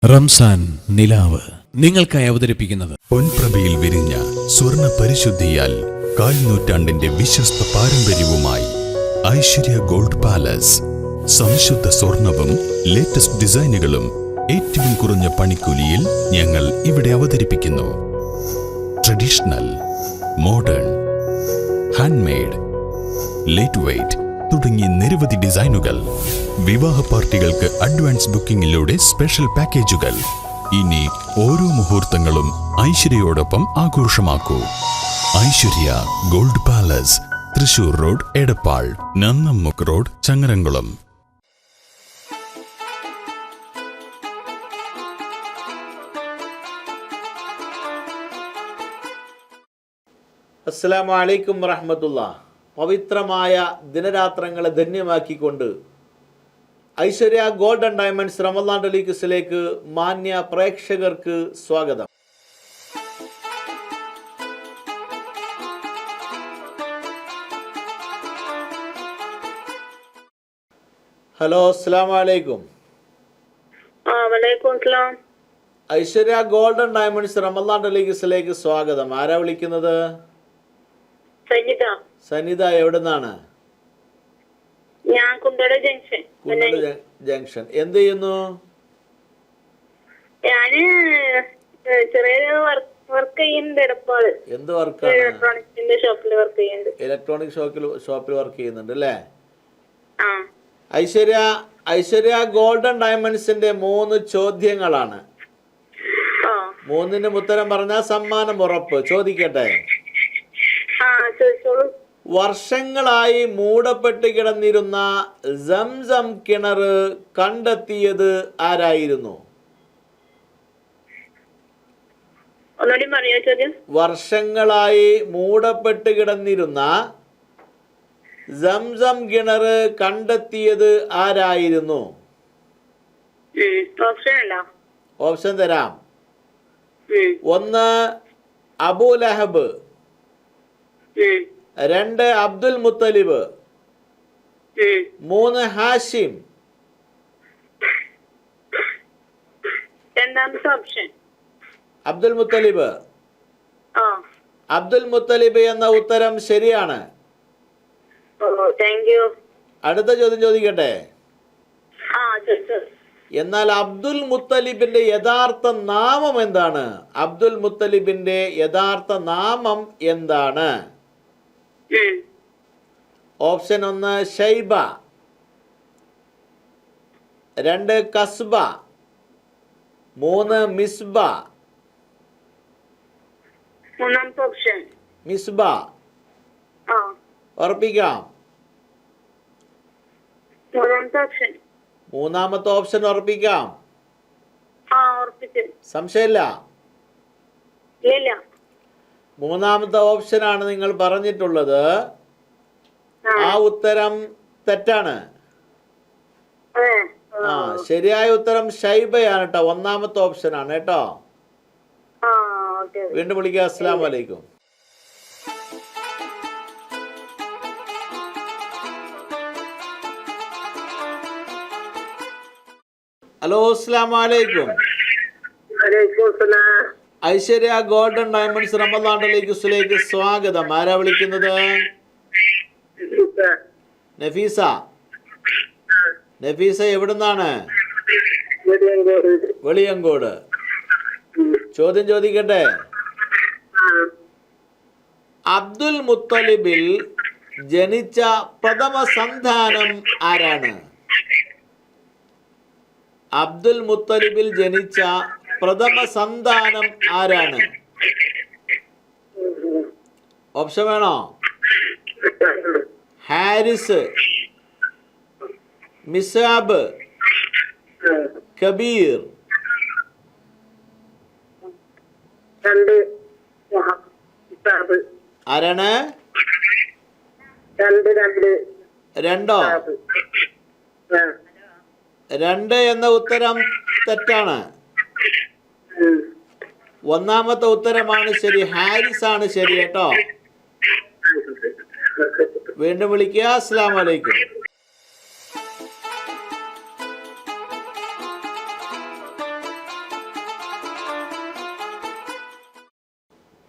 റംസാൻ നിലാവ് നിങ്ങൾക്കായി അവതരിപ്പിക്കുന്നത് പൊൻപ്രഭയിൽ വിരിഞ്ഞ സ്വർണ്ണ പരിശുദ്ധിയാൽ കാൽനൂറ്റാണ്ടിന്റെ വിശ്വസ്ത പാരമ്പര്യവുമായി ഐശ്വര്യ ഗോൾഡ് പാലസ്. സംശുദ്ധ സ്വർണവും ലേറ്റസ്റ്റ് ഡിസൈനുകളും ഏറ്റവും കുറഞ്ഞ പണിക്കൂലിയിൽ ഞങ്ങൾ ഇവിടെ അവതരിപ്പിക്കുന്നു. Traditional, modern, handmade, light weight തുടങ്ങിയ നിരവധി ഡിസൈനുകൾ. വിവാഹ പാർട്ടികൾക്ക് അഡ്വാൻസ് ബുക്കിംഗിലൂടെ സ്പെഷ്യൽ പാക്കേജുകൾ. ഇനി ഓരോ മുഹൂർത്തങ്ങളും ഐശ്വര്യയോടൊപ്പം ആഘോഷമാക്കൂ. Aishwarya gold palace, Thrissur road, Edappal, Nannammukku road, Changaramkulam. അസ്സലാമു അലൈക്കും വറഹ്മത്തുള്ളാഹി. പവിത്രമായ ദിനരാത്രങ്ങളെ ധന്യമാക്കിക്കൊണ്ട് Aishwarya gold and diamonds Ramadan ഡെലിക്സിലേക്ക് മാന്യ പ്രേക്ഷകർക്ക് സ്വാഗതം. ഹലോ, അസ്സലാമു അലൈക്കും. Aishwarya gold and diamonds Ramadan ഡെലിക്സിലേക്ക് സ്വാഗതം. ആരാ വിളിക്കുന്നത്? സനിത. എവിടുന്നാണ്? ഞാൻ കുണ്ടള ജംഗ്ഷൻ. എന്ത് ചെയ്യുന്നു? ഞാന് ചെറിയൊരു വർക്ക് ചെയ്യുന്നുണ്ട് എടപ്പാള്. എന്ത് വർക്കാണ്? ഇലക്ട്രോണിക്സിന്റെ ഷോപ്പിൽ വർക്ക് ചെയ്യുന്നുണ്ട്. ഇലക്ട്രോണിക് ഷോപ്പിൽ വർക്ക് ചെയ്യുന്നുണ്ട് അല്ലേ? ഐശ്വര്യ ഗോൾഡൻ ഡയമണ്ട്സിന്റെ 3 ചോദ്യങ്ങളാണ്. 3നും ഉത്തരം പറഞ്ഞാൽ സമ്മാനം ഉറപ്പ്. ചോദിക്കട്ടെ? വർഷങ്ങളായി മൂടപ്പെട്ട് കിടന്നിരുന്ന സംസം കിണർ കണ്ടെത്തിയത് ആരായിരുന്നു? വർഷങ്ങളായി മൂടപ്പെട്ട് കിടന്നിരുന്ന സംസം കിണർ കണ്ടെത്തിയത് ആരായിരുന്നു? ഓപ്ഷൻ തരാം. 1 അബൂ ലഹബ്, 2 അബ്ദുൽ മുത്തലിബ്, 3 ഹാഷിം. അബ്ദുൽ മുത്തലിബ്. അബ്ദുൽ മുത്തലിബ് എന്ന ഉത്തരം ശരിയാണ്. അടുത്ത ചോദ്യം ചോദിക്കട്ടെ? എന്നാൽ അബ്ദുൽ മുത്തലിബിന്റെ യഥാർത്ഥ നാമം എന്താണ്? അബ്ദുൽ മുത്തലിബിന്റെ യഥാർത്ഥ നാമം എന്താണ്? ഓപ്ഷൻ 1 ഷൈബ, 2 കസ്ബ, 3 മിസ്ബ. മിസ്ബ. ഉറപ്പിക്കാം? മൂന്നാമത്തെ ഓപ്ഷൻ ഉറപ്പിക്കാം? സംശയമില്ല? മൂന്നാമത്തെ ഓപ്ഷനാണ് നിങ്ങൾ പറഞ്ഞിട്ടുള്ളത്. ആ ഉത്തരം തെറ്റാണ്. ശരിയായ ഉത്തരം ഷൈബയാണ് കേട്ടോ. 1ാമത്തെ ഓപ്ഷനാണ് കേട്ടോ. വീണ്ടും വിളിക്കുക. അസ്സലാമു അലൈക്കും. ഹലോ, അസ്സലാമു അലൈക്കും. ഐശ്വര്യ ഗോൾഡൻ ഡയമണ്ട്സ് റമദാൻ ഡെലിക്സിലേക്ക് സ്വാഗതം. ആരാ വിളിക്കുന്നത്? നഫീസ. നഫീസ എവിടുന്നാണ്? വെളിയങ്കോട്. ചോദ്യം ചോദിക്കട്ടെ? അബ്ദുൽ മുത്തലിബിൽ ജനിച്ച പ്രഥമ സന്താനം ആരാണ്? അബ്ദുൽ മുത്തലിബിൽ ജനിച്ച പ്രഥമ സന്താനം ആരാണ്? ഓപ്ഷൻ വേണോ? ഹാരിസ്, മിസാബ്, കബീർ. ആരാണ്? 2 2 എന്ന ഉത്തരം തെറ്റാണ്. 1ാമത്തെ ഉത്തരമാണ് ശരി. ഹാരിസ് ആണ് ശരി കേട്ടോ. വീണ്ടും വിളിക്കുക. അസ്സലാമു അലൈക്കും.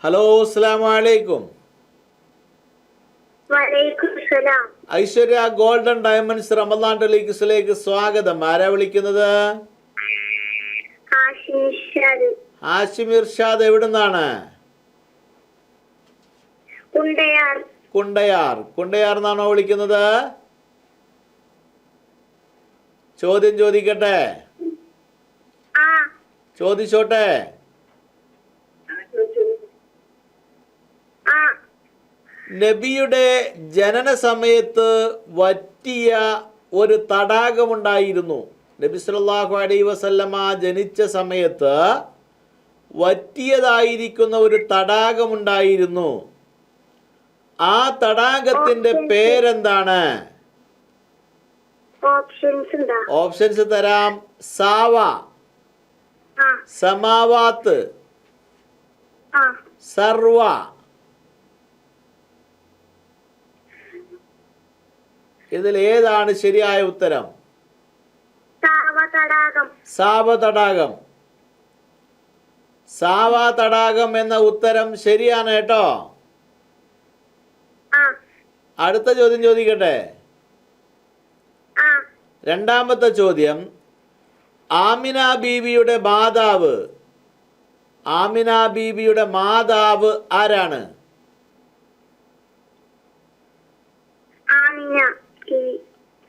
ഹലോ, അസ്സലാമു അലൈക്കും. വലൈക്കും സലാം. ഐശ്വര്യ ഗോൾഡൻ ഡയമണ്ട്സ് റമദാൻ ടെലിവിഷനിലേക്ക് സ്വാഗതം. ആരാ വിളിക്കുന്നത്? ആഷിം ഇർഷാദ്. ഹാഷിം ഇർഷാദ്. എവിടുന്നാണ്? കുണ്ടയാർ. കുണ്ടയാർ എന്നാണോ വിളിക്കുന്നത്? ചോദ്യം ചോദിക്കട്ടെ? ആ. ചോദിച്ചോട്ടെ? ആ. നബിയുടെ ജനന സമയത്ത് വറ്റിയ ഒരു തടാകമുണ്ടായിരുന്നു. നബി സല്ലല്ലാഹു അലൈഹി വസല്ലമ ജനിച്ച സമയത്ത് വറ്റിയതായിരിക്കുന്ന ഒരു തടാകമുണ്ടായിരുന്നു. ആ തടാകത്തിന്റെ പേരെന്താണ്? ഓപ്ഷൻസ് തരാം. സാവ, സമാവാത്ത്, സർവ. ഇതിൽ ഏതാണ് ശരിയായ ഉത്തരം? സാവ തടാകം. സാവ തടാകം എന്ന ഉത്തരം ശരിയാണ് കേട്ടോ. അടുത്ത ചോദ്യം ചോദിക്കട്ടെ? രണ്ടാമത്തെ ചോദ്യം, ആമിന ബീവിയുടെ മാതാവ്, ആമിന ബീവിയുടെ മാതാവ് ആരാണ്?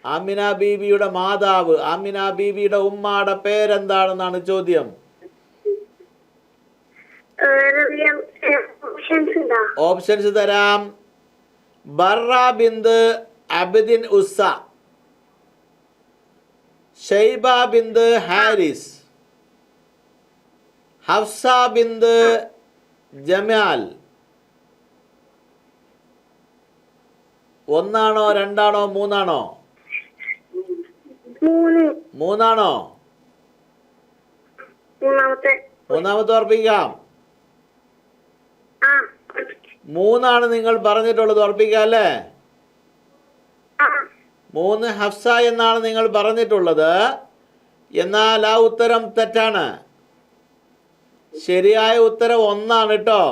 ആമിന ബീവിയുടെ മാതാവ്, ആമിന ബീവിയുടെ ഉമ്മാടെ പേരെന്താണെന്നാണ് ചോദ്യം. ഓപ്ഷൻസ് തരാം. ബർറ ബിന്ത് അബ്ദിൻ ഉസ്സ, ഷൈബ ബിന്ത് ഹാരിസ്, ഹഫ്സ ബിന്ത് ജമാൽ. ഒന്നാണോ രണ്ടാണോ മൂന്നാണോ? മൂന്നാണോ? മൂന്നാമത്തെ ഉറപ്പിക്കാം. മൂന്നാണ് നിങ്ങൾ പറഞ്ഞിട്ടുള്ളത്. ഉറപ്പിക്കാം അല്ലേ? 3 ഹഫ്സ എന്നാണ് നിങ്ങൾ പറഞ്ഞിട്ടുള്ളത്. എന്നാൽ ആ ഉത്തരം തെറ്റാണ്. ശരിയായ ഉത്തരം 1 കേട്ടോ.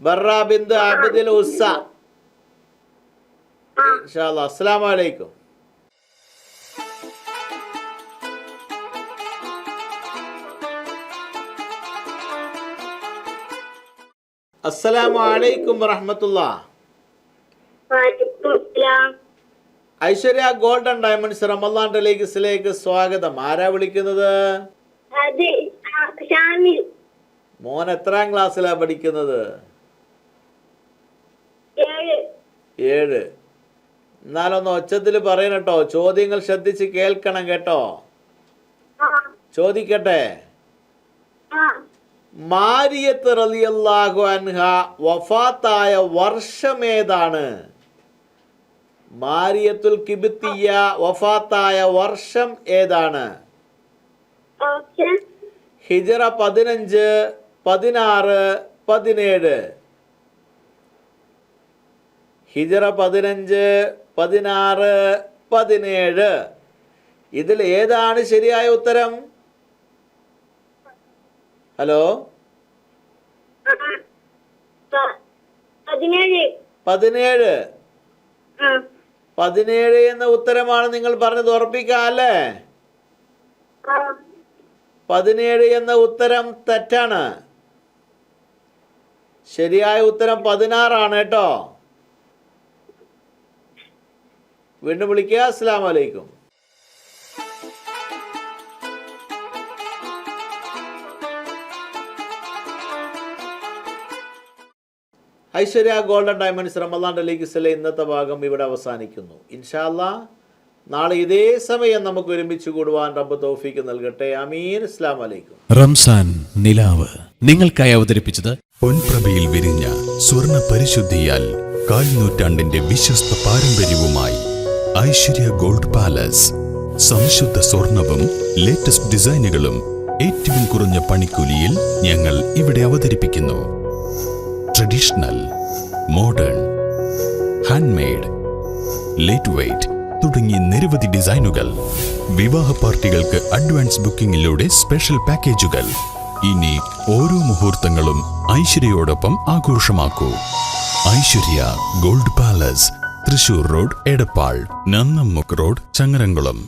ബർറ ബിന്ത് അബ്ദിൽ ഉസ്സ. ഇൻഷാ അല്ലാഹ്. അസ്സലാമു അലൈക്കും. അസ്സലാമു അലൈക്കും വറഹ്മത്തുള്ളാഹ്. ഐശ്വര്യ ഗോൾഡൻ ഡയമണ്ട്സ് റമദാൻ ടെലിവിഷനിലേക്ക് സ്വാഗതം. ആരാ വിളിക്കുന്നത്? മോൻ എത്രാം ക്ലാസ്സിലാ പഠിക്കുന്നത്? 7. എന്നാലൊന്ന് ഒച്ചത്തിൽ പറയണം കേട്ടോ. ചോദ്യങ്ങൾ ശ്രദ്ധിച്ച് കേൾക്കണം കേട്ടോ. ചോദിക്കട്ടെ? മാരിയത്ത് റളിയല്ലാഹു അൻഹ വഫാത്തായ വർഷമേതാണ്? മാരിയത്തുൽ കിബ്തിയ വഫാത്തായ വർഷം ഏതാണ്? ഹിജ്റ 15, 16, 17. ഹിജ്റ 15, 16, 17. ഇതിൽ ഏതാണ് ശരിയായ ഉത്തരം? ഹലോ? 17. 17 എന്ന ഉത്തരമാണ് നിങ്ങൾ പറഞ്ഞത്. ഉറപ്പിക്കാം അല്ലേ? 17 എന്ന ഉത്തരം തെറ്റാണ്. ശരിയായ ഉത്തരം 16 ആണ് കേട്ടോ. വീണ്ടും വിളിക്കുക. അസ്സലാമു അലൈക്കും. ഐശ്വര്യ ഗോൾഡൻ ഡയമണ്ട്സ് റമദാൻ ടെലിവിഷനിലെ ഇന്നത്തെ ഭാഗം ഇവിടെ അവസാനിക്കുന്നു. ഇൻഷാ അല്ലാഹ് നാളെ ഇതേ സമയം നമുക്ക് ഒരുമിച്ച് കൂടുവാൻ റബ്ബ് തൗഫീക്ക് നൽകട്ടെ. ആമീൻ. അസ്സലാമു അലൈക്കും. റംസാൻ നിലാവ് നിങ്ങൾക്കായി അവതരിപ്പിച്ചത് പൊൻപ്രഭയിൽ വിരിഞ്ഞ സ്വർണ്ണ പരിശുദ്ധിയാൽ 4 നൂറ്റാണ്ടിന്റെ വിശ്വസ്ത പാരമ്പര്യവുമായി ഐശ്വര്യ ഗോൾഡ് പാലസ്. സംശുദ്ധ സ്വർണവും ലേറ്റസ്റ്റ് ഡിസൈനുകളും ഏറ്റവും കുറഞ്ഞ പണിക്കൂലിയിൽ ഞങ്ങൾ ഇവിടെ അവതരിപ്പിക്കുന്നു. Traditional, modern, handmade, light weight തുടങ്ങിയ നിരവധി ഡിസൈനുകൾ. വിവാഹ പാർട്ടികൾക്ക് അഡ്വാൻസ് ബുക്കിംഗിലൂടെ സ്പെഷ്യൽ പാക്കേജുകൾ. ഇനി ഓരോ മുഹൂർത്തങ്ങളും ഐശ്വര്യയോടൊപ്പം ആഘോഷമാക്കൂ. Aishwarya gold palace, Thrissur road, Edappal, Nannammukku road, Changaramkulam.